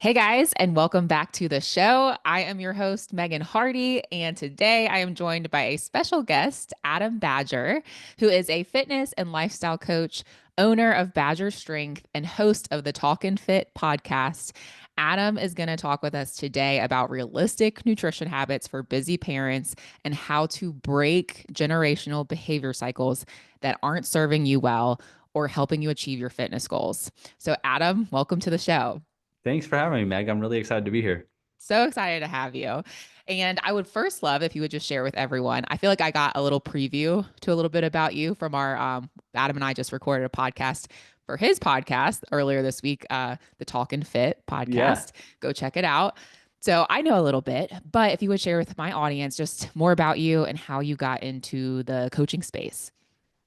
Hey guys, and welcome back to the show. I am your host, Megan Hardy, and today I am joined by a special guest, Adam Badger, who is a fitness and lifestyle coach, owner of Badger Strength, and host of the Talk and Fit podcast. Adam is going to talk with us today about realistic nutrition habits for busy parents and how to break generational behavior cycles that aren't serving you well or helping you achieve your fitness goals. So, Adam, welcome to the show. Thanks for having me, Meg. I'm really excited to be here. So excited to have you. And I would first love if you would just share with everyone. I feel like I got a little preview to a little bit about you from our Adam and I just recorded a podcast for his podcast earlier this week, the Talk and Fit Yeah, podcast. Go check it out. So I know a little bit, but if you would share with my audience just more about you and how you got into the coaching space.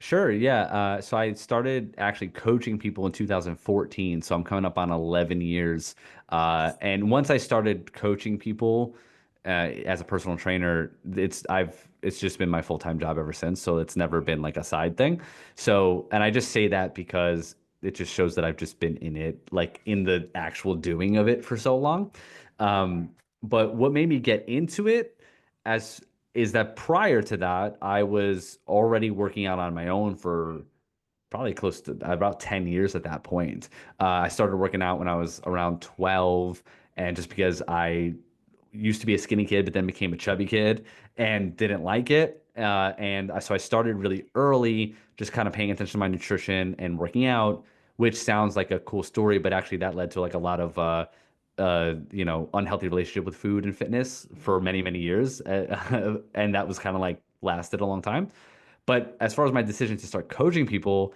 sure. Yeah. So I started actually coaching people in 2014. So I'm coming up on 11 years. And once I started coaching people as a personal trainer, it's just been my full-time job ever since. So it's never been like a side thing. So, and I just say that because it just shows that I've just been in it, like in the actual doing of it for so long. Um, but what made me get into it as is that prior to that, I was already working out on my own for probably close to about 10 years at that point. I started working out when I was around 12, and just because I used to be a skinny kid, but then became a chubby kid and didn't like it. So I started really early, just kind of paying attention to my nutrition and working out, which sounds like a cool story, but actually that led to like a lot of unhealthy relationship with food and fitness for many, many years. And that was kind of like lasted a long time. But as far as my decision to start coaching people,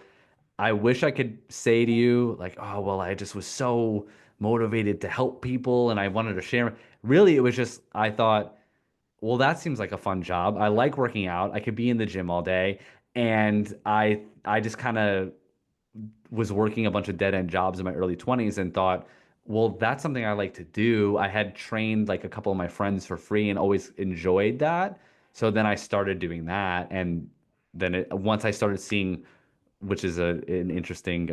I wish I could say to you, like, oh, well, I just was so motivated to help people and I wanted to share. Really, it was just, I thought, well, that seems like a fun job. I like working out. I could be in the gym all day. And I just kind of was working a bunch of dead end jobs in my early 20s and thought, well, that's something I like to do. I had trained like a couple of my friends for free and always enjoyed that. So then I started doing that. And then once I started seeing, which is an interesting,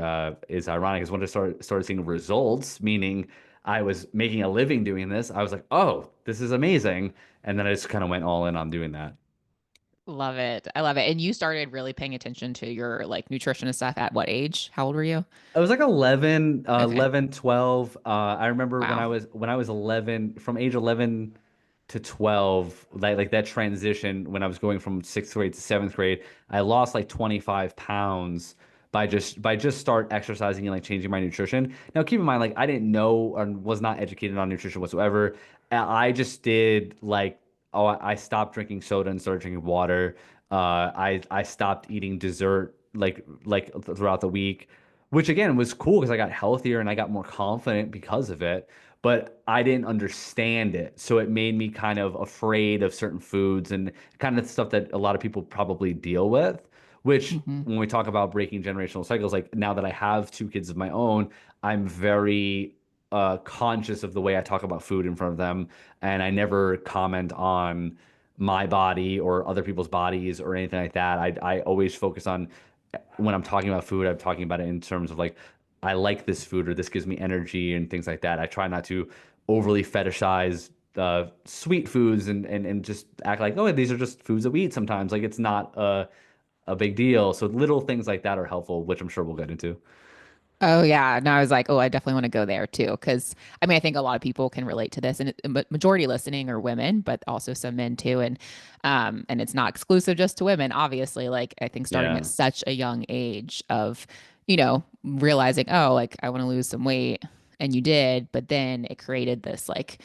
is ironic, is when I started seeing results, meaning I was making a living doing this, I was like, oh, this is amazing. And then I just kind of went all in on doing that. Love it. I love it. And you started really paying attention to your like nutrition and stuff at what age? How old were you? I was like 11, Okay. 11, 12. I remember Wow. when I was 11, from age 11 to 12, like that transition when I was going from sixth grade to seventh grade, I lost like 25 pounds by just start exercising and like changing my nutrition. Now, keep in mind, like I didn't know or was not educated on nutrition whatsoever. I just did like, oh, I stopped drinking soda and started drinking water. I stopped eating dessert like throughout the week, which again was cool because I got healthier and I got more confident because of it. But I didn't understand it. So it made me kind of afraid of certain foods and kind of stuff that a lot of people probably deal with. Which, Hmm. when we talk about breaking generational cycles, like now that I have two kids of my own, I'm very conscious of the way I talk about food in front of them. And I never comment on my body or other people's bodies or anything like that. I always focus on when I'm talking about food, I'm talking about it in terms of like, I like this food or this gives me energy and things like that. I try not to overly fetishize sweet foods and just act like, oh, these are just foods that we eat sometimes. Like it's not a big deal. So little things like that are helpful, which I'm sure we'll get into. Oh yeah. No, I was like, oh, I definitely want to go there too. Cause I mean, I think a lot of people can relate to this and majority listening are women, but also some men too. And it's not exclusive just to women, obviously. Like I think starting at Yeah. such a young age of, realizing, oh, like I want to lose some weight and you did, but then it created this like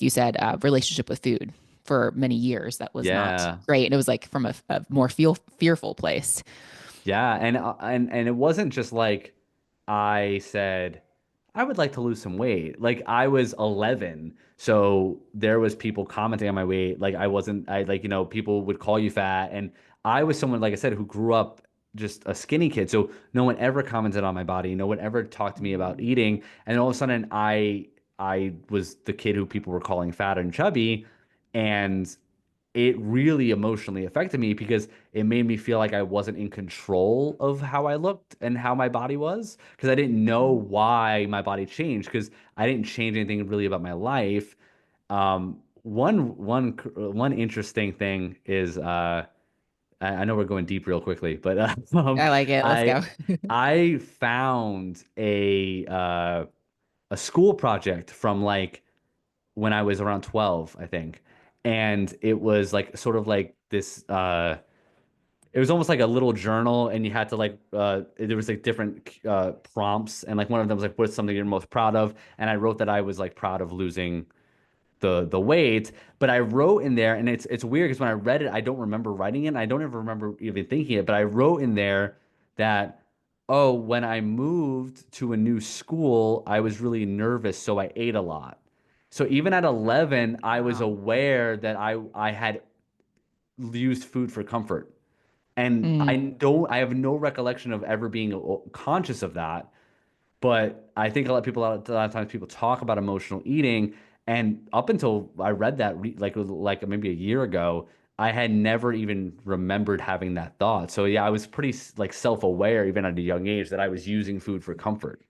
you said, relationship with food for many years that was not Yeah. great. And it was like from a more fearful place. Yeah, and it wasn't just like I said I would like to lose some weight. Like I was 11, so there was people commenting on my weight. Like I wasn't I like people would call you fat and I was someone like I said who grew up just a skinny kid. So no one ever commented on my body. No one ever talked to me about Mm. eating. And all of a sudden I was the kid who people were calling fat and chubby and it really emotionally affected me because it made me feel like I wasn't in control of how I looked and how my body was because I didn't know Mhm. why my body changed because I didn't change anything really about my life. One interesting thing is I know we're going deep real quickly, but I like it. Let's I go. I found a school project from like when I was around 12, I think. And it was like sort of like this it was almost like a little journal and you had to like there was like different prompts and like one of them was like what's something you're most proud of? And I wrote that I was like proud of losing the weight, but I wrote in there and it's weird because when I read it, I don't remember writing it and I don't ever remember even thinking it, but I wrote in there that oh, when I moved to a new school, I was really nervous, so I ate a lot. So even at 11, I was Wow. aware that I had used food for comfort. And Mm. I have no recollection of ever being conscious of that. But I think a lot of times people talk about emotional eating, and up until I read that like maybe a year ago, I had never even remembered having that thought. So yeah, I was pretty like self-aware even at a young age that I was using food for comfort.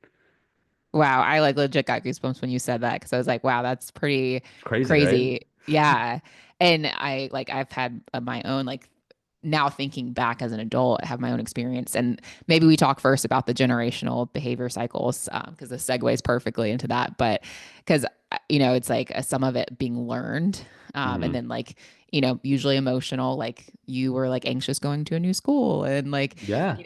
Wow, I like legit got goosebumps when you said that because I was like, wow, that's pretty It's crazy, right? crazy. Yeah. And I've had my own like now thinking back as an adult, I have my own experience. And maybe we talk first about the generational behavior cycles because this segues perfectly into that. But because, it's like some of it being learned and Hmm. then like, usually emotional, like you were like anxious going to a new school and like, Yeah.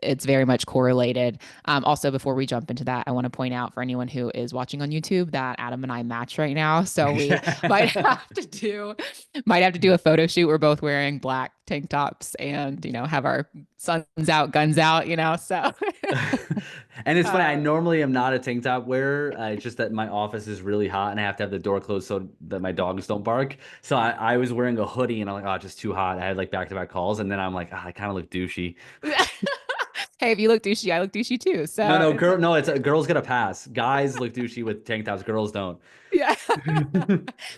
it's very much correlated. Also, before we jump into that, I want to point out for anyone who is watching on YouTube that Adam and I match right now. So we might have to do a photo shoot. We're both wearing black tank tops and, have our suns out, guns out, So And it's funny, I uh, normally am not a tank top wearer. It's just that my office is really hot and I have to have the door closed so that my dogs don't bark. So I was wearing a hoodie and I'm like, oh, it's just too hot. I had like back-to-back calls and then I'm like, I kind of look douchey. hey, if you look douchey, I look douchey too. No, So no, it's girl, like, no, girls get a pass. Guys look douchey with tank tops, girls don't. yeah.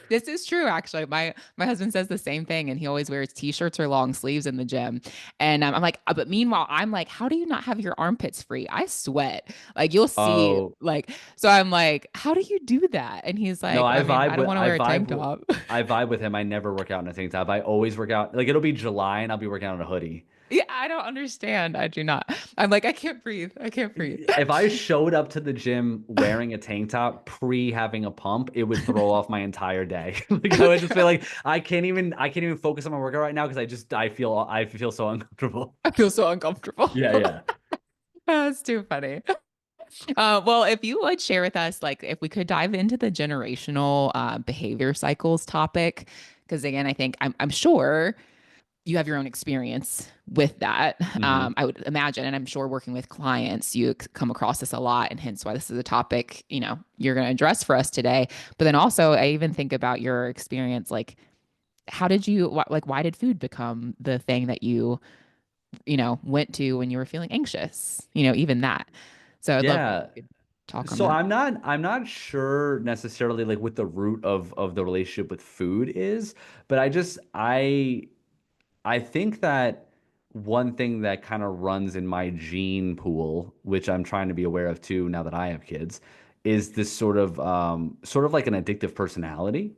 This is true, actually. My husband says the same thing, and he always wears t-shirts or long sleeves in the gym. And I'm like, but meanwhile, I'm like, how do you not have your armpits free? I sweat. Like you'll see, Oh, like, so I'm like, how do you do that? And he's no, like, I mean, I don't want to wear a tank top. I vibe with him. I never work out in a tank top. I always work out like it'll be July and I'll be working out in a hoodie. Yeah, I don't understand. I do not. I'm like, I can't breathe. I can't breathe. If I showed up to the gym wearing a tank top pre having a pump, it would throw off my entire day. Like I would just feel like I can't even focus on my workout right now because I feel so uncomfortable. I feel so uncomfortable. Yeah, yeah. That's too funny. Well, if you would share with us, like, if we could dive into the generational behavior cycles topic, because again, I think I'm sure you have your own experience with that. Hmm. I would imagine, and I'm sure working with clients, you come across this a lot, and hence why this is a topic you're going to address for us today. But then also, I even think about your experience, like, how did you like? Why did food become the thing that you went to when you were feeling anxious? Even that. So I'd love if Yeah. you could talk on So that. I'm not sure necessarily like what the root of the relationship with food is, but I think that one thing that kind of runs in my gene pool, which I'm trying to be aware of too now that I have kids, is this sort of like an addictive personality.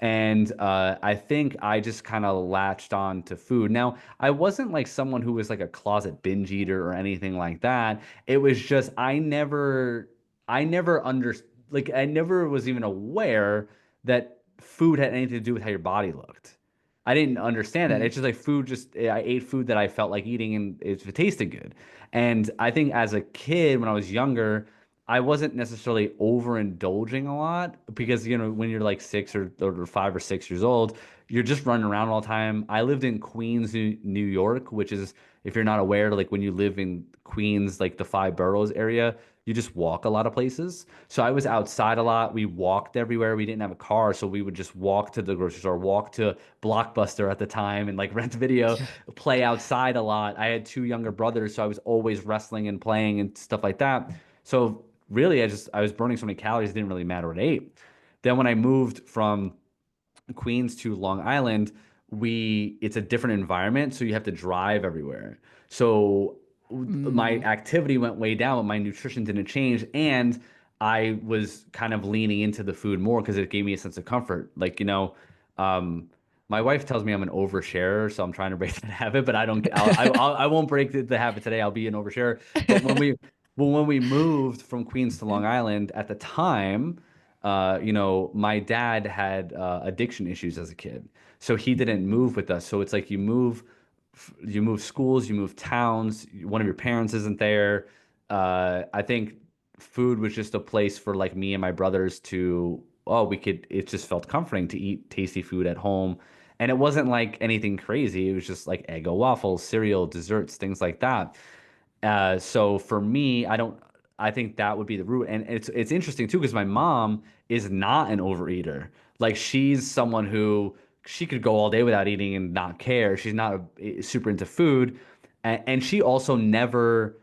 And I think I just kind of latched on to food. Now, I wasn't like someone who was like a closet binge eater or anything like that. It was just I never under like I never was even aware that food had anything to do with how your body looked. I didn't understand that. Mm, It's just like food, just I ate food that I felt like eating and it tasted good. And I think as a kid, when I was younger, I wasn't necessarily overindulging a lot because, when you're like 5 or 6 years old, you're just running around all the time. I lived in Queens, New York, which is, if you're not aware, like when you live in Queens, like the five boroughs area, you just walk a lot of places. So I was outside a lot. We walked everywhere. We didn't have a car, so we would just walk to the grocery store, walk to Blockbuster at the time and like rent video, play outside a lot. I had two younger brothers, so I was always wrestling and playing and stuff like that. So really, I was burning so many calories, it didn't really matter what I ate. Then when I moved from Queens to Long Island, we it's a different environment, so you have to drive everywhere. So my Mm, activity went way down, but my nutrition didn't change, and I was kind of leaning into the food more because it gave me a sense of comfort. Like, um, my wife tells me I'm an oversharer, so I'm trying to break that habit, but I don't. I won't break the habit today. I'll be an oversharer. But when we moved from Queens to Long Island at the time, my dad had addiction issues as a kid, so he didn't move with us. So it's like you move schools, you move towns, one of your parents isn't there. I think food was just a place for like me and my brothers to, oh, it just felt comforting to eat tasty food at home. And it wasn't like anything crazy. It was just like Eggo waffles, cereal, desserts, things like that. So for me, I think that would be the root. And it's interesting too, because my mom is not an overeater. Like she's someone who she could go all day without eating and not care. She's not super into food. And she also never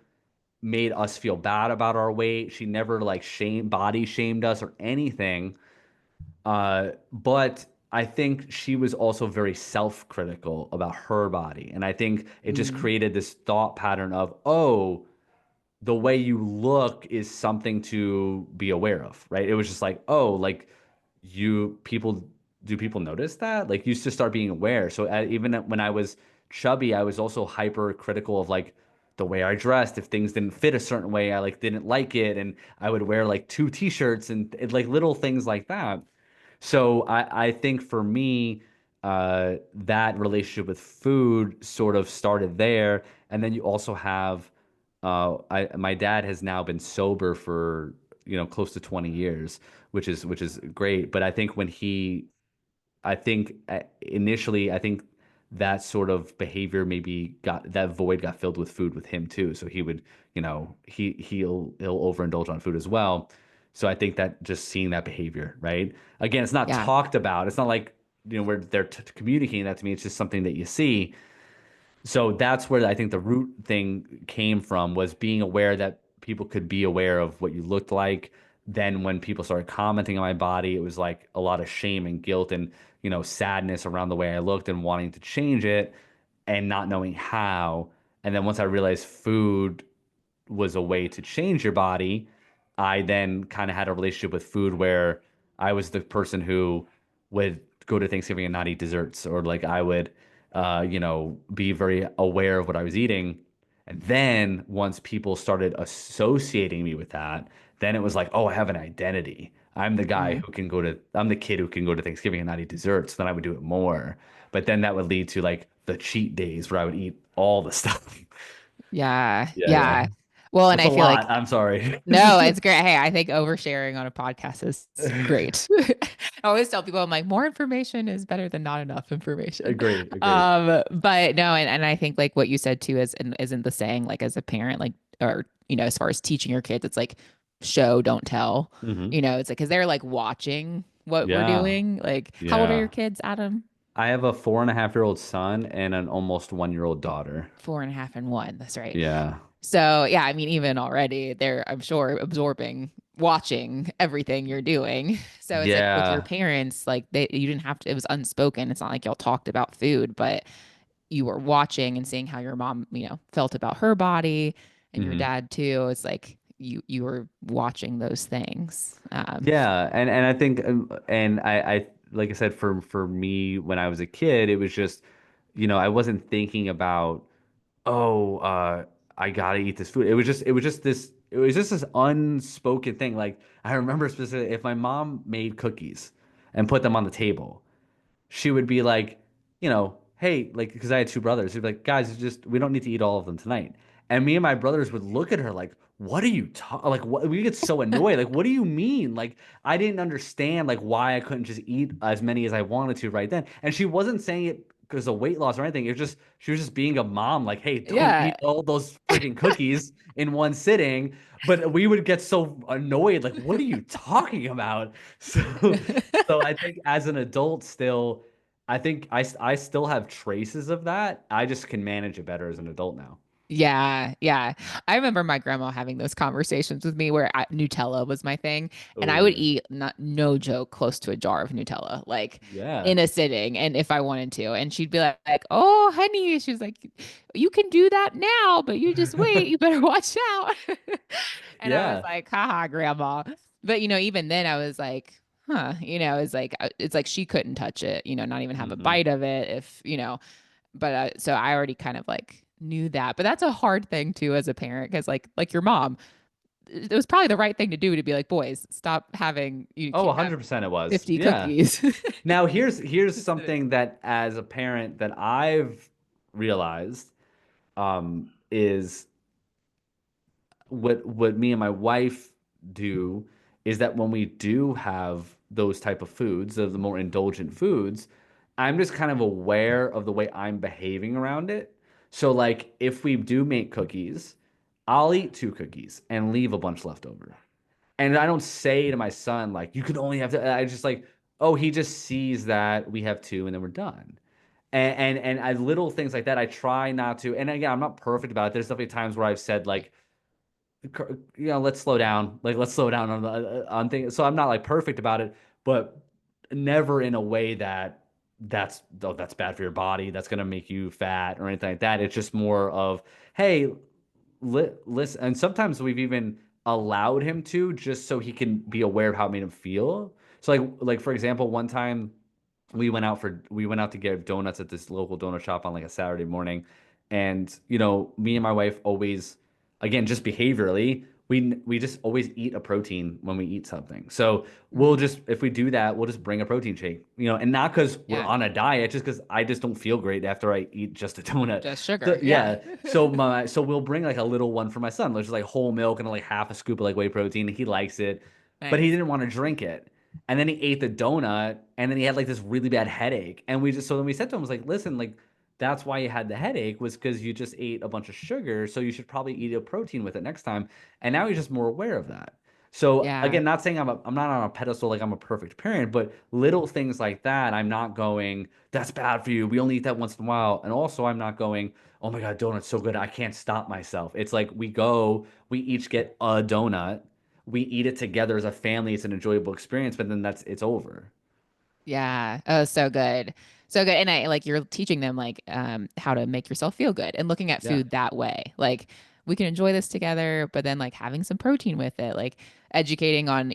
made us feel bad about our weight. She never like body shamed us or anything. But I think she was also very self-critical about her body. And I think it just mm, created this thought pattern of, oh, the way you look is something to be aware of, right? It was just like, oh, like you people do people notice that? Like you used to start being aware. So even when I was chubby, I was also hyper critical of like the way I dressed. If things didn't fit a certain way, I like didn't like it, and I would wear like two t-shirts and like little things like that. So I think for me, that relationship with food sort of started there, and then you also have, my dad has now been sober for close to 20 years, which is great. But I think I think initially, I think that sort of behavior maybe got that void got filled with food with him too. So he would, he'll overindulge on food as well. So I think that just seeing that behavior, right? Again, it's not yeah. talked about. It's not like, where they're communicating that to me. It's just something that you see. So that's where I think the root thing came from, was being aware that people could be aware of what you looked like. Then when people started commenting on my body, it was like a lot of shame and guilt and, sadness around the way I looked and wanting to change it and not knowing how. And then once I realized food was a way to change your body, I then kind of had a relationship with food where I was the person who would go to Thanksgiving and not eat desserts, or like I would, be very aware of what I was eating. And then once people started associating me with that, then it was like, oh, I have an identity. Mm, I'm the kid who can go to Thanksgiving and not eat desserts. Then I would do it more. But then that would lead to like the cheat days where I would eat all the stuff. yeah. Yeah, yeah. Yeah. Well, and That's a I feel lot. like I'm sorry. no, it's great. Hey, I think oversharing on a podcast is great. I always tell people, I'm like, more information is better than not enough information. Agree, agree. But no, and I think like what you said too is, and isn't the saying like as a parent, like, or, as far as teaching your kids, it's like show, don't tell. Hmm. It's like, because they're like watching what we're Yeah, doing. Like, how old are your yeah. kids, Adam? I have a 4.5-year-old son and an almost 1-year-old daughter. 4.5 and one. That's right. Yeah, So yeah, I mean, even already they're, I'm sure, absorbing, watching everything you're doing. So it's like with your yeah. parents, like you didn't have to, it was unspoken. It's not like y'all talked about food, but you were watching and seeing how your mom, felt about her body, and your Hmm. dad too. It's like you were watching those things. Yeah, and I think, and I like I said, for me when I was a kid, it was just, I wasn't thinking about, oh, I gotta eat this food. It was just this unspoken thing. Like I remember specifically, if my mom made cookies and put them on the table, she would be like, hey, like, because I had two brothers, she'd be like, guys, we don't need to eat all of them tonight. And me and my brothers would look at her like, what are you talking? Like, what? We get so annoyed. Like, what do you mean? Like, I didn't understand like why I couldn't just eat as many as I wanted to right then. And she wasn't saying it because of weight loss or anything. It was just she was just being a mom. Like, hey, don't Yeah. eat all those freaking cookies in one sitting. But we would get so annoyed. Like, what are you talking about? So I think as an adult still, I think I still have traces of that. I just can manage it better as an adult now. Yeah, yeah. I remember my grandma having those conversations with me where Nutella was my thing, and I would Oh, eat not no joke close to a jar of Nutella like yeah. in a sitting, and if I wanted to, and she'd be like, "Oh, honey," she was like, "You can do that now, but you just wait. You better watch out." And I was Yeah. like, "Haha, grandma." But even then, I was like, "Huh," it's like she couldn't touch it, not even have a Hmm. bite of it if but so I already kind of like knew that. But that's a hard thing too as a parent because like your mom, it was probably the right thing to do to be like, boys, stop having you Oh, can't have 100% it was. 50 Yeah. cookies. Now here's Just sitting. something that as a parent that I've realized is what me and my wife do is that when we do have those type of foods, of the more indulgent foods, I'm just kind of aware of the way I'm behaving around it. So like if we do make cookies, I'll eat two cookies and leave a bunch left over. And I don't say to my son like you can only have to. I just like, oh, he just sees that we have two and then we're done. And I little things like that I try not to. And again, I'm not perfect about it. There's definitely times where I've said like let's slow down. Like, let's slow down on things. So I'm not like perfect about it, but never in a way that that's bad for your body. That's gonna make you fat or anything like that. It's just more of, hey, listen. And sometimes we've even allowed him to just so he can be aware of how it made him feel. So like for example, one time we went out to get donuts at this local donut shop on like a Saturday morning, and me and my wife always, again, just behaviorally, we just always eat a protein when we eat something. So we'll Mhm. just, if we do that, we'll just bring a protein shake, and not because we're Yeah, on a diet, just because I just don't feel great after I eat just a donut. just So sugar. Yeah. yeah, so we'll bring like a little one for my son, which is like whole milk and like half a scoop of like whey protein. He likes it, but he Nice. didn't want to drink it. And then he ate the donut, and then he had like this really bad headache. And so then we said to him, was like, listen, like that's why you had the headache was because you just ate a bunch of sugar. So you should probably eat a protein with it next time. And now he's just more aware of that. So Yeah. again, not saying I'm not on a pedestal like I'm a perfect parent, but little things like that, I'm not going, that's bad for you. We only eat that once in a while. And also I'm not going, oh my God, donut's so good. I can't stop myself. It's like we each get a donut, we eat it together as a family. It's an enjoyable experience, but then it's over. Yeah. Oh, so good. So good. And I like you're teaching them like how to make yourself feel good and looking at Yeah. food that way. Like we can enjoy this together, but then like having some protein with it, like educating on,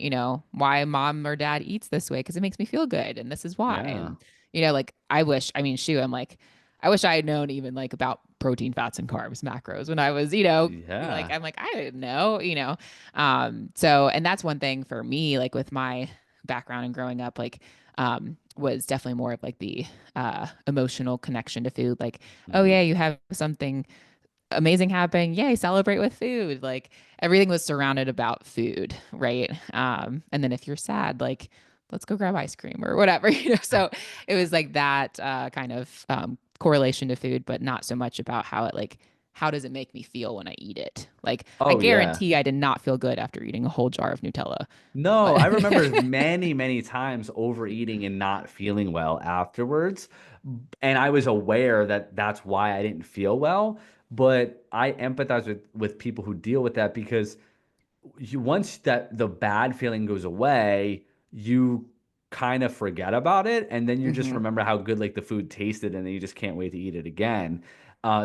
why mom or dad eats this way because it makes me feel good and this is why. Yeah. And like I mean, shoot, I'm like I wish I had known even like about protein, fats and carbs, macros when I was, like Yeah. I'm like I didn't know. So and that's one thing for me like with my background and growing up like was definitely more of like the emotional connection to food. Like, oh Hmm. yeah, you have something amazing happen. Yay, celebrate with food. Like everything was surrounded about food, right? And then if you're sad, like let's go grab ice cream or whatever, So it was like that kind of correlation to food, but not so much about how does it make me feel when I eat it? Like I Oh yeah. guarantee I did not feel good after eating a whole jar of Nutella. No, But I remember many, many times overeating and not feeling well afterwards. And I was aware that that's why I didn't feel well. But I empathize with people who deal with that because once that the bad feeling goes away, you kind of forget about it, and then you just Mhm. remember how good like the food tasted, and then you just can't wait to eat it again.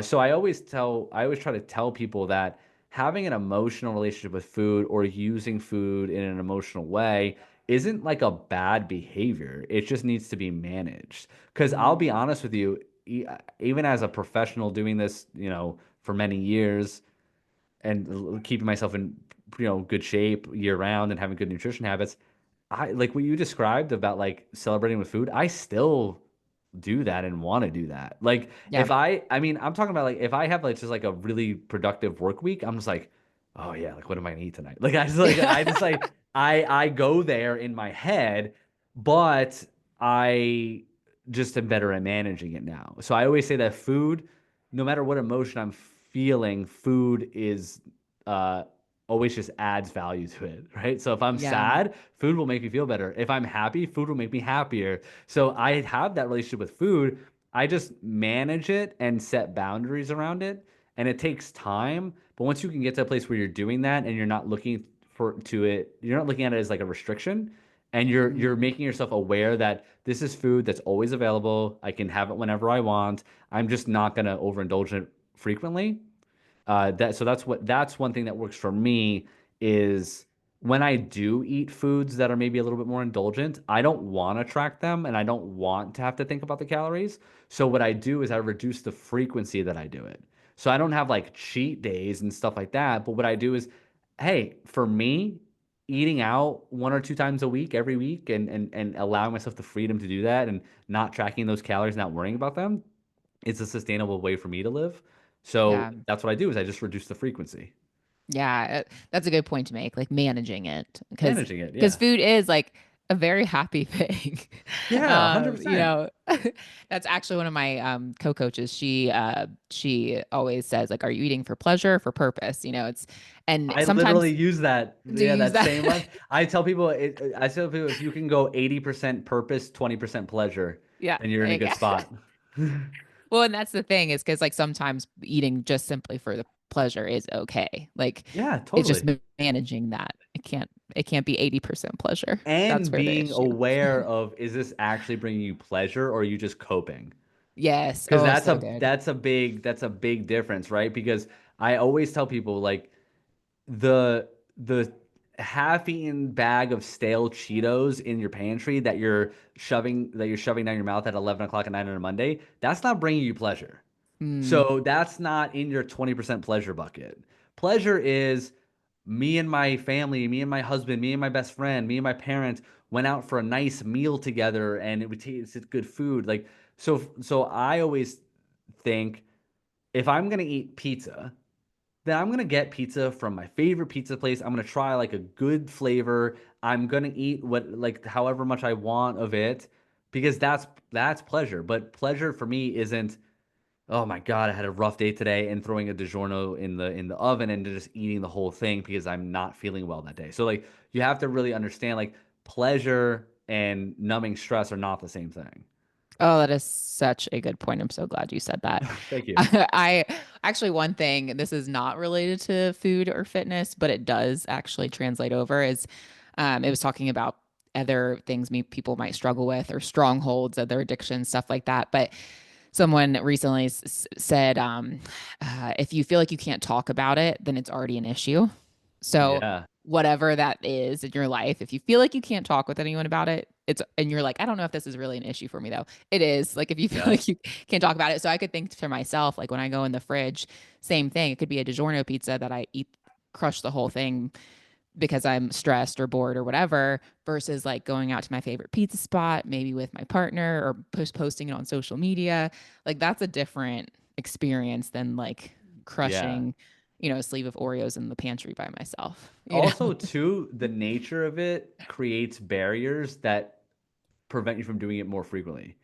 So I always try to tell people that having an emotional relationship with food or using food in an emotional way isn't like a bad behavior. It just needs to be managed. Because I'll Mhm. be honest with you, even as a professional doing this, for many years and keeping myself in good shape year round and having good nutrition habits, I like what you described about like celebrating with food. I still do that and want to do that. Like Yeah. if I mean, I'm talking about like if I have like just like a really productive work week, I'm just like, oh yeah, like what am I gonna eat tonight? Like I just like I go there in my head, but I just am better at managing it now. So I always say that food, no matter what emotion I'm feeling, food is uh always just adds value to it, right? So if I'm Yeah. sad, food will make me feel better. If I'm happy, food will make me happier. So I have that relationship with food. I just manage it and set boundaries around it. and it takes time. But once you can get to a place where you're doing that and you're not looking you're not looking at it as like a restriction, and you're Mm, making yourself aware that this is food that's always available. I can have it whenever I want. I'm just not gonna overindulge it frequently. That's one thing that works for me is when I do eat foods that are maybe a little bit more indulgent, I don't want to track them and I don't want to have to think about the calories. So what I do is I reduce the frequency that I do it. So I don't have like cheat days and stuff like that. But what I do is, hey, for me, eating out 1 or 2 times a week every week and allowing myself the freedom to do that and not tracking those calories, not worrying about them, it's a sustainable way for me to live. So yeah. that's what I do is I just reduce the frequency. Yeah, that's a good point to make, like managing it, Managing it, because yeah. food is like a very happy thing. Yeah, You 100%. know, that's actually one of my co-coaches. She always says like, "Are you eating for pleasure or for purpose?" It's and I literally sometimes use that, do yeah, you use that that? same line. I tell people if you can go 80% purpose, 20% pleasure, Yeah, then you're in there a you go. good spot. Well, and that's the thing is because like sometimes eating just simply for the pleasure is okay. Like Yeah, it's just totally. managing that. It can't be 80% pleasure. That's And where the being issue. aware of, is this actually bringing you pleasure or are you just coping? Yes. Because Oh, that's so a good. that's a big that's a big difference, right? Because I always tell people like the half-eaten bag of stale Cheetos in your pantry that you're shoving down your mouth at 11 o'clock at night on a Monday, that's not bringing you pleasure. Mm. So that's not in your 20% pleasure bucket. Pleasure is me and my family, me and my husband, me and my best friend, me and my parents went out for a nice meal together and it's good food. Like so I always think if I'm gonna eat pizza, then I'm gonna get pizza from my favorite pizza place. I'm gonna try like a good flavor. I'm gonna eat what like however much I want of it because that's pleasure. But pleasure for me isn't, oh my God, I had a rough day today and throwing a DiGiorno in the oven and just eating the whole thing because I'm not feeling well that day. So like you have to really understand like pleasure and numbing stress are not the same thing. Oh, that is such a good point. I'm so glad you said that. Thank you. I actually, one thing, this is not related to food or fitness, but it does actually translate over is it was talking about other things people might struggle with or strongholds, other addictions, stuff like that. But someone recently said, if you feel like you can't talk about it, then it's already an issue. So Yeah. whatever that is in your life, if you feel like you can't talk with anyone about it, and you're like, I don't know if this is really an issue for me though. It is. Like if you feel Yep. like you can't talk about it. So I could think to myself, like when I go in the fridge, same thing. It could be a DiGiorno pizza that I eat, crush the whole thing because I'm stressed or bored or whatever, versus like going out to my favorite pizza spot, maybe with my partner or posting it on social media. Like that's a different experience than like Yeah. crushing, a sleeve of Oreos in the pantry by myself. Also, too, the nature of it creates barriers that prevent you from doing it more frequently,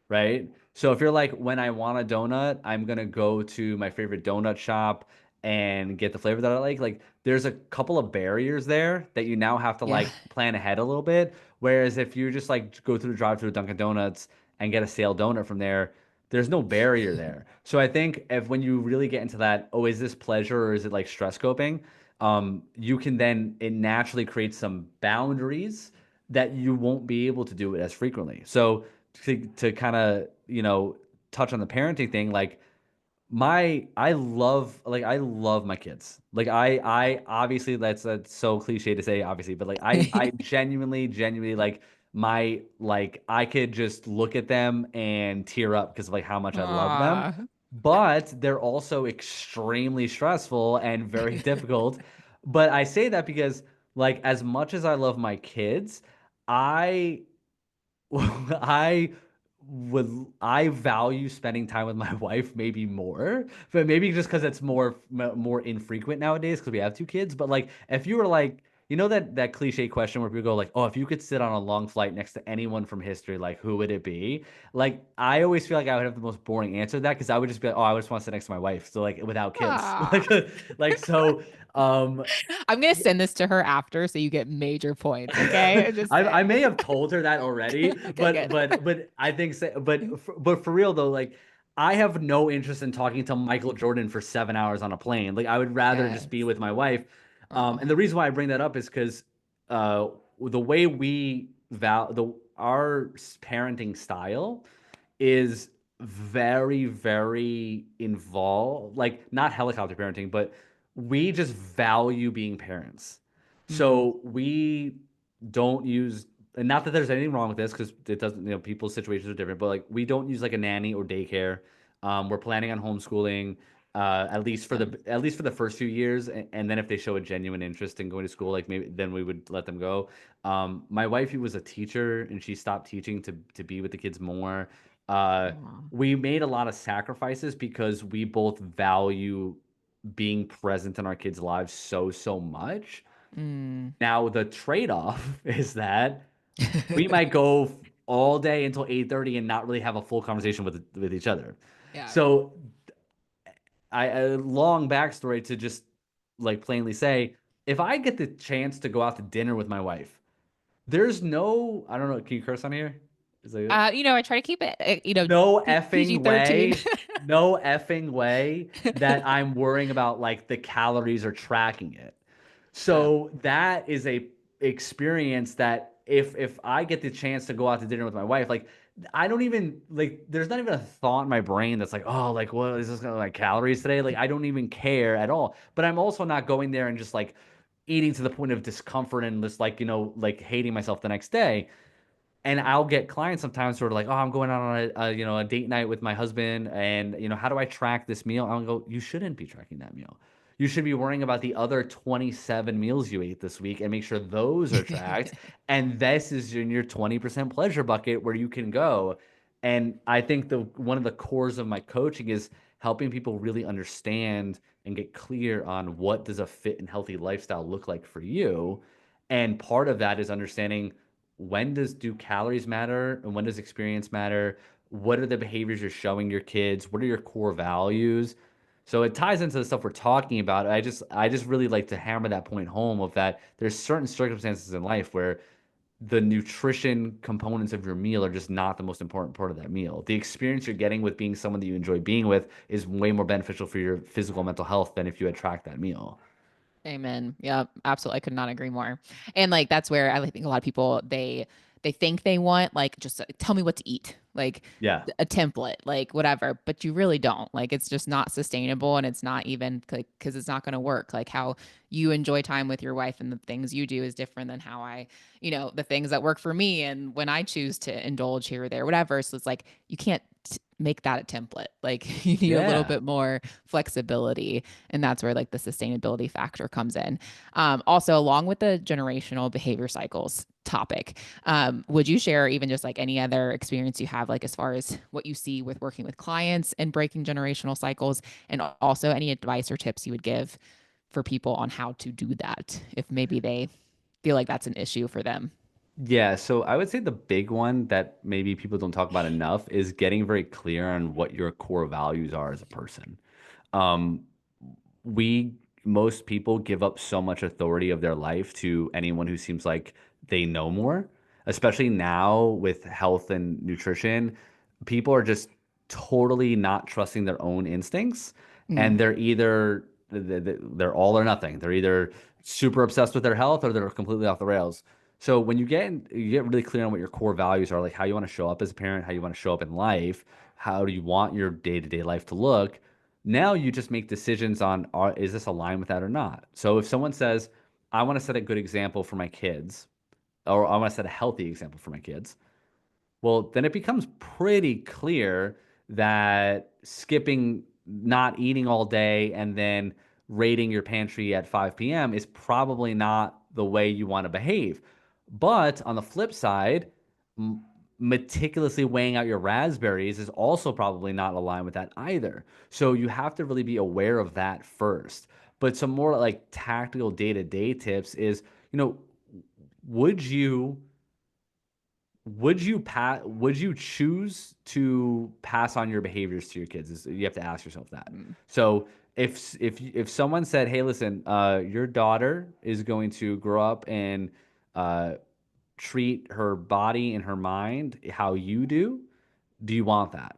right? So if you're like, when I want a donut, I'm gonna go to my favorite donut shop and get the flavor that I like. Like, there's a couple of barriers there that you now have to Yeah. like plan ahead a little bit. Whereas if you just like go through the drive-through Dunkin' Donuts and get a stale donut from there, there's no barrier there. So I think if when you really get into that, oh, is this pleasure or is it like stress coping? You can then it naturally creates some boundaries that you won't be able to do it as frequently. So to kind of, touch on the parenting thing, like I love my kids. Like I obviously that's so cliche to say obviously, but like I genuinely like I could just look at them and tear up because of like how much I love them. Aw. But they're also extremely stressful and very difficult. But I say that because like as much as I love my kids, I I I value spending time with my wife maybe more, but maybe just because it's more infrequent nowadays because we have 2 kids. But like, if you were like, that cliche question where people go like, "Oh, if you could sit on a long flight next to anyone from history, like who would it be?" Like, I always feel like I would have the most boring answer to that because I would just be like, "Oh, I just want to sit next to my wife." So like, without kids, Aw. like so. Um, I'm gonna send this to her after so you get major points, okay? I'm just I may saying. have told her that already, Okay, but good. but but I think but for real though, like I have no interest in talking to Michael Jordan for 7 hours on a plane. Like I would rather just be Yes. with my wife. Oh. And the reason why I bring that up is because the way we our parenting style is very, very involved. Like not helicopter parenting, but we just value being parents. Mm. So we don't use, and not that there's anything wrong with this because it doesn't, people's situations are different, but like we don't use like a nanny or daycare. We're planning on homeschooling, Awesome. at least for the first few years, and then if they show a genuine interest in going to school, like maybe then we would let them go. My wife, who was a teacher, and she stopped teaching to be with the kids more. Uh, Aw. we made a lot of sacrifices because we both value being present in our kids' lives so much. Mm. Now the trade-off is that we might go all day until 8:30 and not really have a full conversation with each other. Yeah. So a long backstory to just like plainly say, if I get the chance to go out to dinner with my wife, there's no, I don't know, can you curse on here? Is it I try to keep it, no effing PG-13. way, no effing way that I'm worrying about like the calories or tracking it. Yeah. So that is a experience that if I get the chance to go out to dinner with my wife, like I don't even like there's not even a thought in my brain that's like, oh, like what is this gonna like calories today? Like I don't even care at all. But I'm also not going there and just like eating to the point of discomfort and just like, like hating myself the next day. And I'll get clients sometimes who are like, "Oh, I'm going out on a date night with my husband, and how do I track this meal?" I'll go, "You shouldn't be tracking that meal. You should be worrying about the other 27 meals you ate this week and make sure those are tracked. And this is in your 20% pleasure bucket where you can go." And I think the one of the cores of my coaching is helping people really understand and get clear on what does a fit and healthy lifestyle look like for you. And part of that is understanding when do calories matter and when does experience matter? What are the behaviors you're showing your kids? What are your core values? So it ties into the stuff we're talking about. I just really like to hammer that point home of that there's certain circumstances in life where the nutrition components of your meal are just not the most important part of that meal. The experience you're getting with being someone that you enjoy being with is way more beneficial for your physical and mental health than if you had tracked that meal. Amen. Yeah, absolutely. I could not agree more. And like that's where I think a lot of people they think they want like just tell me what to eat, like Yeah. a template, like whatever, but you really don't. Like it's just not sustainable and it's not even like because it's not going to work. Like how you enjoy time with your wife and the things you do is different than how the things that work for me and when I choose to indulge here or there, whatever. So it's like you can't make that a template. Like you need a little Yeah. bit more flexibility, and that's where like the sustainability factor comes in. Also, along with the generational behavior cycles topic, would you share even just like any other experience you have, like as far as what you see with working with clients and breaking generational cycles, and also any advice or tips you would give for people on how to do that if maybe they feel like that's an issue for them? Yeah, so I would say the big one that maybe people don't talk about enough is getting very clear on what your core values are as a person. Um, we Most people give up so much authority of their life to anyone who seems like they know more, especially now with health and nutrition. People are just totally not trusting their own instincts, Mm. and they're all or nothing. They're either super obsessed with their health or they're completely off the rails. So when you get really clear on what your core values are, like how you want to show up as a parent, how you want to show up in life, how do you want your day-to-day life to look, now you just make decisions on is this aligned with that or not. So if someone says, I want to set a good example for my kids, or I want to set a healthy example for my kids, well, then it becomes pretty clear that skipping, not eating all day, and then raiding your pantry at 5 p.m. is probably not the way you want to behave. But on the flip side, m- meticulously weighing out your raspberries is also probably not aligned with that either. So you have to really be aware of that first. But some more like tactical day-to-day tips is, you know, would you would you choose to pass on your behaviors to your kids? You have to ask yourself that. Mm. So if someone said, "Hey, listen, your daughter is going to grow up and uh, treat her body and her mind how you do," do you want that?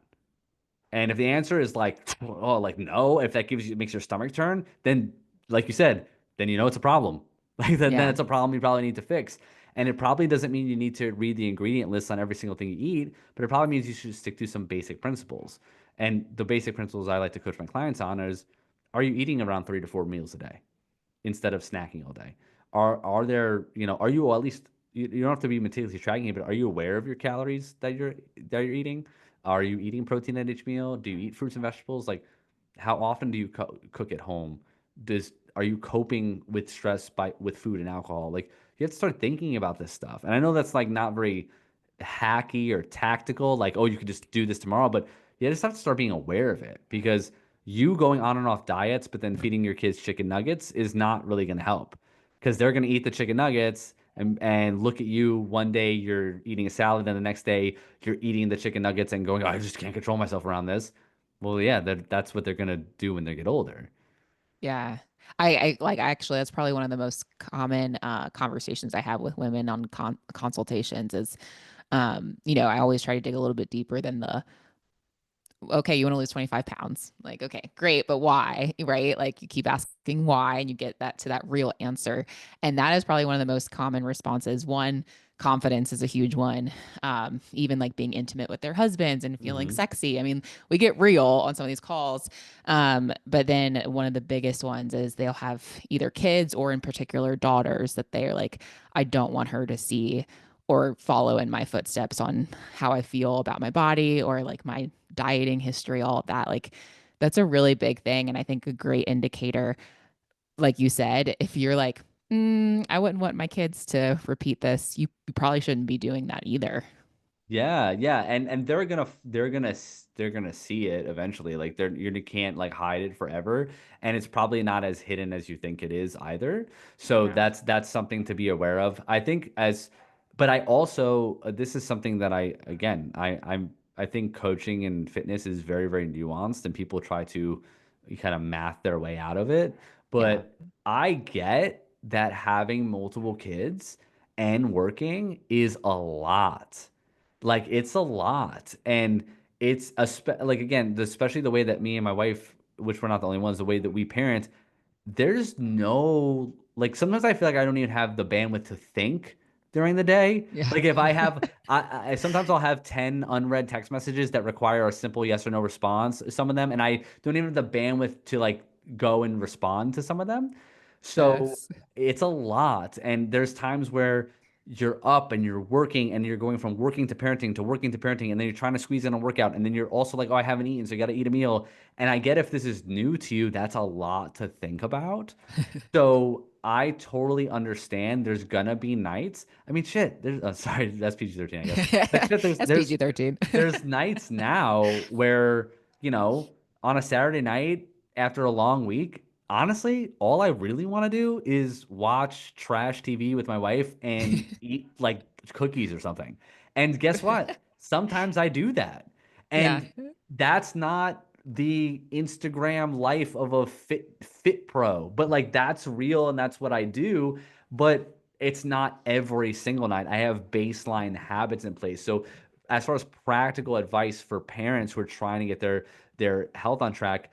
And if the answer is like, oh, like no, if that gives you makes your stomach turn, then like you said, then you know it's a problem. Like then Yeah. it's a problem you probably need to fix. And it probably doesn't mean you need to read the ingredient list on every single thing you eat, but it probably means you should stick to some basic principles. And the basic principles I like to coach my clients on is, are you eating around 3 to 4 meals a day instead of snacking all day? Are there, are you at least you don't have to be meticulously tracking it, but are you aware of your calories that you're eating? Are you eating protein at each meal? Do you eat fruits and vegetables? Like, how often do you cook at home? Does Are you coping with stress with food and alcohol? Like, you have to start thinking about this stuff. And I know that's like not very hacky or tactical, like, oh, you could just do this tomorrow, but you just have to start being aware of it because you going on and off diets, but then feeding your kids chicken nuggets is not really going to help because they're going to eat the chicken nuggets and look at you. One day you're eating a salad, and the next day you're eating the chicken nuggets and going, oh, I just can't control myself around this. Well, yeah, that's what they're going to do when they get older. Yeah. I like actually that's probably one of the most common conversations I have with women on consultations is I always try to dig a little bit deeper than the okay, you want to lose 25 pounds. Like, okay, great, but why? Right? Like, you keep asking why, and you get that to that real answer. And that is probably one of the most common responses. One, confidence is a huge one. Even like being intimate with their husbands and feeling Hmm. sexy. I mean, we get real on some of these calls. But then one of the biggest ones is they'll have either kids or, in particular, daughters that they're like, I don't want her to see or follow in my footsteps on how I feel about my body or like my dieting history, all of that. Like, that's a really big thing. And I think a great indicator, like you said, if you're like, I wouldn't want my kids to repeat this, you probably shouldn't be doing that either. Yeah, yeah, and they're gonna see it eventually. Like you can't like hide it forever, and it's probably not as hidden as you think it is either. So Yeah. that's something to be aware of. I think but I also this is something that I think coaching and fitness is very very nuanced, and people try to kind of math their way out of it. Yeah. But I get that having multiple kids and working is a lot. Like it's a lot. And it's like again, especially the way that me and my wife, which we're not the only ones, the way that we parent, there's no like sometimes I feel like I don't even have the bandwidth to think during the day. Yeah. Like if I have I sometimes I'll have 10 unread text messages that require a simple yes or no response, some of them, and I don't even have the bandwidth to like go and respond to some of them. So Yes. it's a lot. And there's times where you're up and you're working and you're going from working to parenting to working to parenting, and then you're trying to squeeze in a workout, and then you're also like, oh, I haven't eaten, so you got to eat a meal. And I get if this is new to you, that's a lot to think about. So I totally understand. There's gonna be nights. I mean, shit. Sorry, that's PG-13, I guess. But shit, That's PG-13. there's nights now where, you know, on a Saturday night after a long week, honestly, all I really want to do is watch trash TV with my wife and eat like cookies or something. And guess what? Sometimes I do that. Yeah. And that's not the Instagram life of a fit pro, but like that's real and that's what I do, but it's not every single night. I have baseline habits in place. So as far as practical advice for parents who are trying to get their health on track,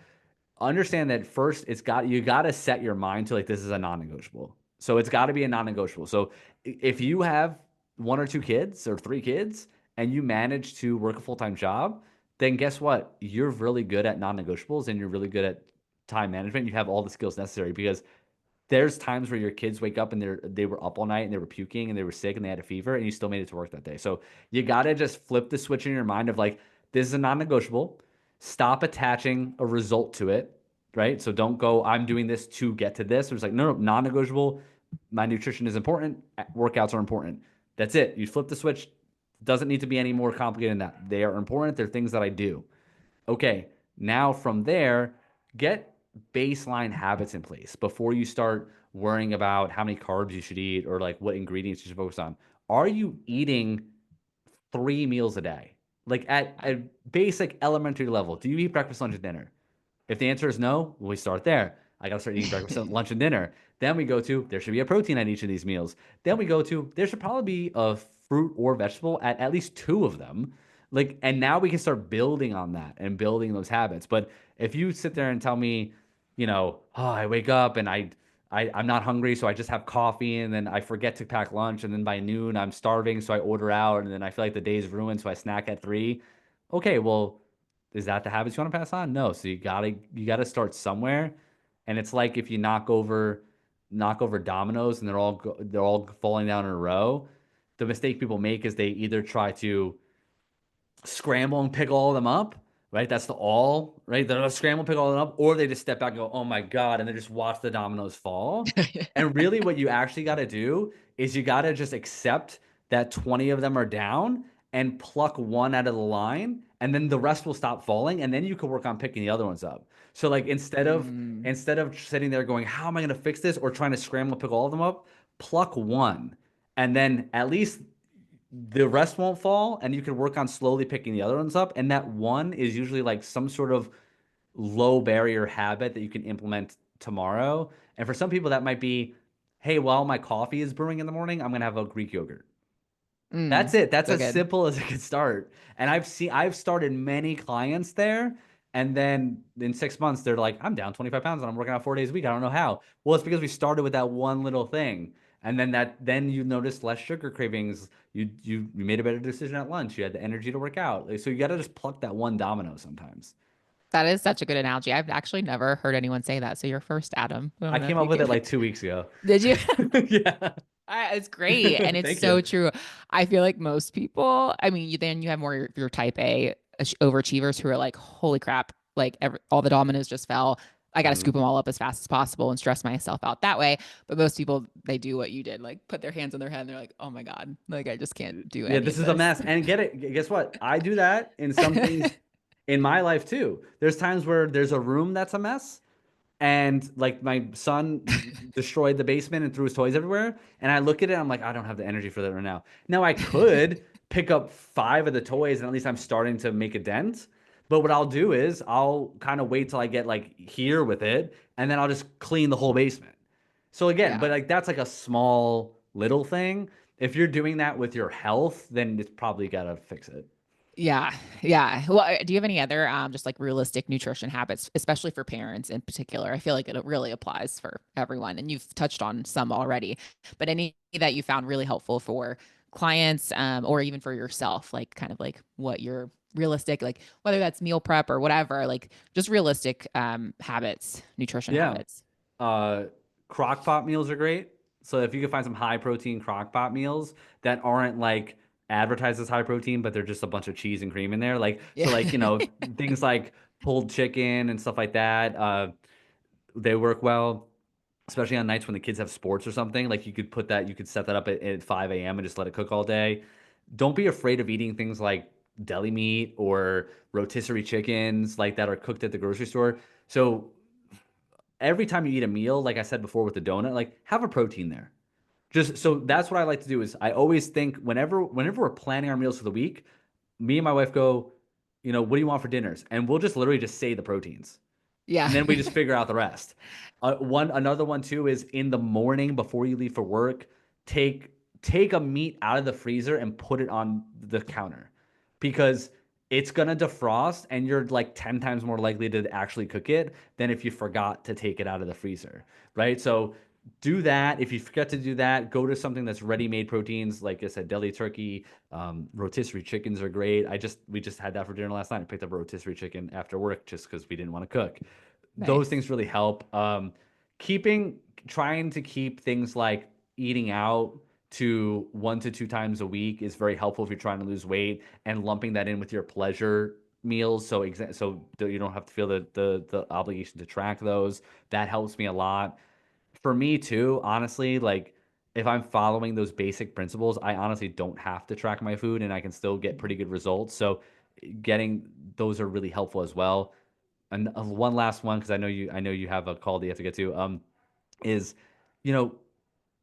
understand that first you got to set your mind to like this is a non-negotiable. So it's got to be a non-negotiable. So if you have one or two kids or three kids and you manage to work a full-time job, then guess what? You're really good at non-negotiables and you're really good at time management. You have all the skills necessary because there's times where your kids wake up and they were up all night and they were puking and they were sick and they had a fever and you still made it to work that day. So you gotta just flip the switch in your mind of like, this is a non-negotiable. Stop attaching a result to it, right? So don't go, I'm doing this to get to this. It's like, no, no, non-negotiable. My nutrition is important. Workouts are important. That's it. You flip the switch. Doesn't need to be any more complicated than that. They are important. They're things that I do. Okay, now from there, get baseline habits in place before you start worrying about how many carbs you should eat or like what ingredients you should focus on. Are you eating 3 meals a day? Like at a basic elementary level, do you eat breakfast, lunch, and dinner? If the answer is no, we start there. I got to start eating breakfast, lunch, and dinner. Then we go to there should be a protein at each of these meals. Then we go to there should probably be a fruit or vegetable at least two of them. Like, and now we can start building on that and building those habits. But if you sit there and tell me, oh, I wake up and I'm not hungry, so I just have coffee, and then I forget to pack lunch, and then by noon I'm starving, so I order out, and then I feel like the day's ruined, so I snack at 3. Okay, well, is that the habits you want to pass on? No. So you gotta start somewhere. And it's like if you knock over dominoes and they're all falling down in a row. The mistake people make is they either try to scramble and pick all of them up, right? That's the all, right? They're gonna scramble, pick all of them up, or they just step back and go, oh my God, and they just watch the dominoes fall. And really, what you actually got to do is you got to just accept that 20 of them are down and pluck one out of the line, and then the rest will stop falling, and then you can work on picking the other ones up. So like Mm, instead of sitting there going, how am I going to fix this, or trying to scramble pick all of them up, pluck one, and then at least the rest won't fall, and you can work on slowly picking the other ones up. And that one is usually like some sort of low barrier habit that you can implement tomorrow. And for some people, that might be, hey, while my coffee is brewing in the morning, I'm gonna have a Greek yogurt. That's mm, it. That's so as good. simple as it could start. And I've started many clients there. And then in 6 months, they're like, I'm down 25 pounds and I'm working out 4 days a week. I don't know how. Well, it's because we started with that one little thing. And then you noticed less sugar cravings. You made a better decision at lunch. You had the energy to work out. Like, so you got to just pluck that one domino sometimes. That is such a good analogy. I've actually never heard anyone say that. So you're first, Adam. I I don't know came if up you with it can. like 2 weeks ago. Did you? Yeah. It's great. And it's Thank you. so true. I feel like most people, I mean, then you have more your type A overachievers who are like, holy crap, like all the dominoes just fell. I got to Mhm. scoop them all up as fast as possible and stress myself out that way. But most people, they do what you did, like put their hands on their head and they're like, oh my God, like I just can't do Yeah, any this of is a this. mess. And get it, guess what? I do that in some things in my life too. There's times where there's a room that's a mess, and like my son destroyed the basement and threw his toys everywhere, and I look at it, I'm like, I don't have the energy for that right now. Now I could pick up 5 of the toys, and at least I'm starting to make a dent. But what I'll do is I'll kind of wait till I get like here with it, and then I'll just clean the whole basement. So again, Yeah. but like that's like a small little thing. If you're doing that with your health, then it's probably gotta fix it. Yeah, yeah. Well, do you have any other just like realistic nutrition habits, especially for parents in particular? I feel like it really applies for everyone, and you've touched on some already, but any that you found really helpful for clients, or even for yourself, like kind of like what your realistic, like whether that's meal prep or whatever, like just realistic habits, nutrition Yeah. habits. Uh, Crock pot meals are great. So if you can find some high protein crock pot meals that aren't like advertised as high protein, but they're just a bunch of cheese and cream in there, like so Yeah. like things like pulled chicken and stuff like that, they work well, especially on nights when the kids have sports or something. Like you could set that up at 5 a.m. and just let it cook all day. Don't be afraid of eating things like deli meat or rotisserie chickens like that are cooked at the grocery store. So every time you eat a meal, like I said before with the donut, like have a protein there. Just so that's what I like to do is I always think whenever we're planning our meals for the week, me and my wife go, what do you want for dinners? And we'll just literally just say the proteins. Yeah. And then we just figure out the rest. Another one too is in the morning before you leave for work, take take a meat out of the freezer and put it on the counter because it's gonna defrost and you're like 10 times more likely to actually cook it than if you forgot to take it out of the freezer, right? So do that. If you forget to do that, go to something that's ready-made proteins. Like I said, deli turkey, rotisserie chickens are great. We just had that for dinner last night. I picked up a rotisserie chicken after work just because we didn't want to cook. Those Nice. things really help. Keeping Trying to keep things like eating out to 1 to 2 times a week is very helpful if you're trying to lose weight, and lumping that in with your pleasure meals. So you don't have to feel the obligation to track those. That helps me a lot. For me too, honestly, like if I'm following those basic principles, I honestly don't have to track my food and I can still get pretty good results. So getting those are really helpful as well. And one last one, because I know you have a call that you have to get to. Is you know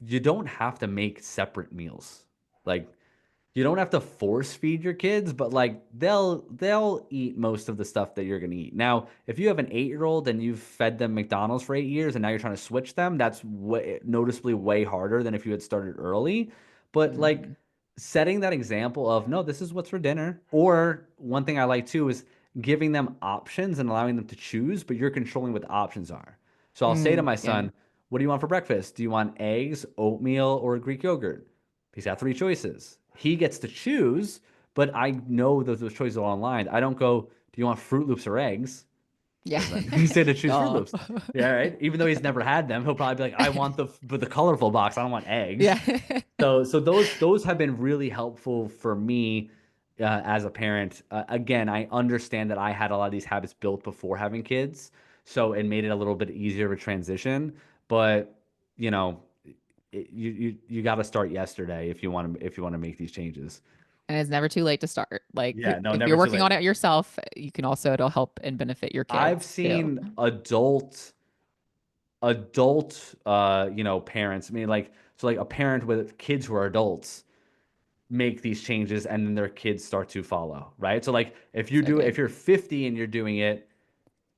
you don't have to make separate meals. Like you don't have to force feed your kids, but like they'll eat most of the stuff that you're gonna eat. Now, if you have an 8-year old and you've fed them McDonald's for 8 years and now you're trying to switch them, that's noticeably way harder than if you had started early. But like Mhm. setting that example of no, this is what's for dinner. Or one thing I like too is giving them options and allowing them to choose, but you're controlling what the options are. So I'll say to my Yeah. son, what do you want for breakfast? Do you want eggs, oatmeal, or Greek yogurt? He's got three choices. He gets to choose, but I know those choices are online. I don't go, do you want Fruit Loops or eggs? Yeah. Because then he's going to choose Fruit Duh. Loops. Yeah, right. Even though he's never had them, he'll probably be like, I want the colorful box. I don't want eggs. Yeah. So those have been really helpful for me as a parent. Again, I understand that I had a lot of these habits built before having kids, so it made it a little bit easier of a transition. But you know, you got to start yesterday if you want to make these changes. And it's never too late to start. Like Yeah, no, if never you're too working late. on it yourself, you can also it'll help and benefit your I've kids too. seen parents. I mean, like so, like a parent with kids who are adults make these changes and then their kids start to follow, right? So like So if good. you're 50 and you're doing it,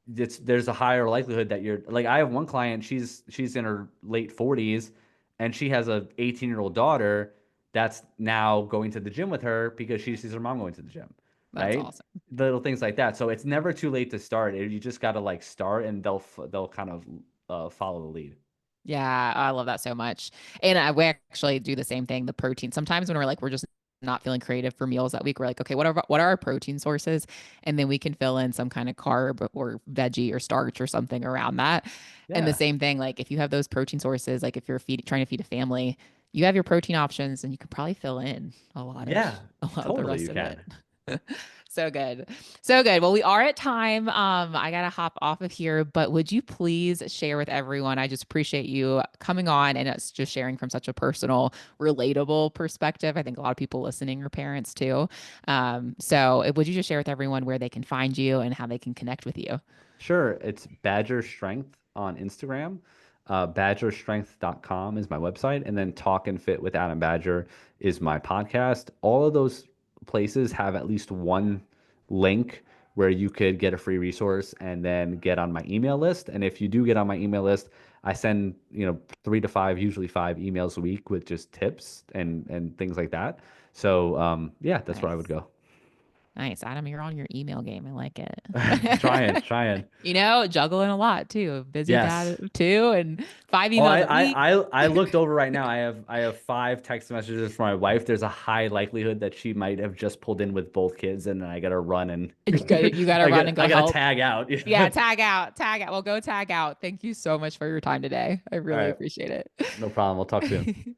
there's a higher likelihood that you're like I have one client, she's in her late 40s and she has a 18-year-old daughter that's now going to the gym with her because she sees her mom going to the gym, That's right? awesome. Little things like that. So it's never too late to start. You just got to like start and they'll kind of follow the lead. Yeah, I love that so much. And we actually do the same thing, the protein. Sometimes when we're just not feeling creative for meals that week, we're like, okay, what are our protein sources? And then we can fill in some kind of carb or veggie or starch or something around that. And the Yeah. same thing, like if you have those protein sources, like if you're trying to feed a family, you have your protein options and you can probably fill in Yeah, a lot of the totally rest you of it. can. So good. So good. Well, we are at time. I gotta hop off of here, but would you please share with everyone? I just appreciate you coming on and it's just sharing from such a personal, relatable perspective. I think a lot of people listening are parents too. Would you just share with everyone where they can find you and how they can connect with you? Sure, it's Badger Strength on Instagram. Badgerstrength.com is my website. And then Talk and Fit with Adam Badger is my podcast. All of those places have at least one link where you could get a free resource and then get on my email list. And if you do get on my email list, I send, 3 to 5, usually 5 emails a week with just tips and things like that. So yeah, that's where I would Nice. go. Nice. Adam, you're on your email game. I like it. Trying. Juggling a lot too. Busy Yes. dad too, and five Oh, emails a week. I looked over right now. I have 5 text messages from my wife. There's a high likelihood that she might have just pulled in with both kids, and then I gotta run and You gotta run and I go gotta help. tag out. Yeah, tag out, tag out. Well, go tag out. Thank you so much for your time today. I All really right, appreciate no problem. We'll talk soon. it.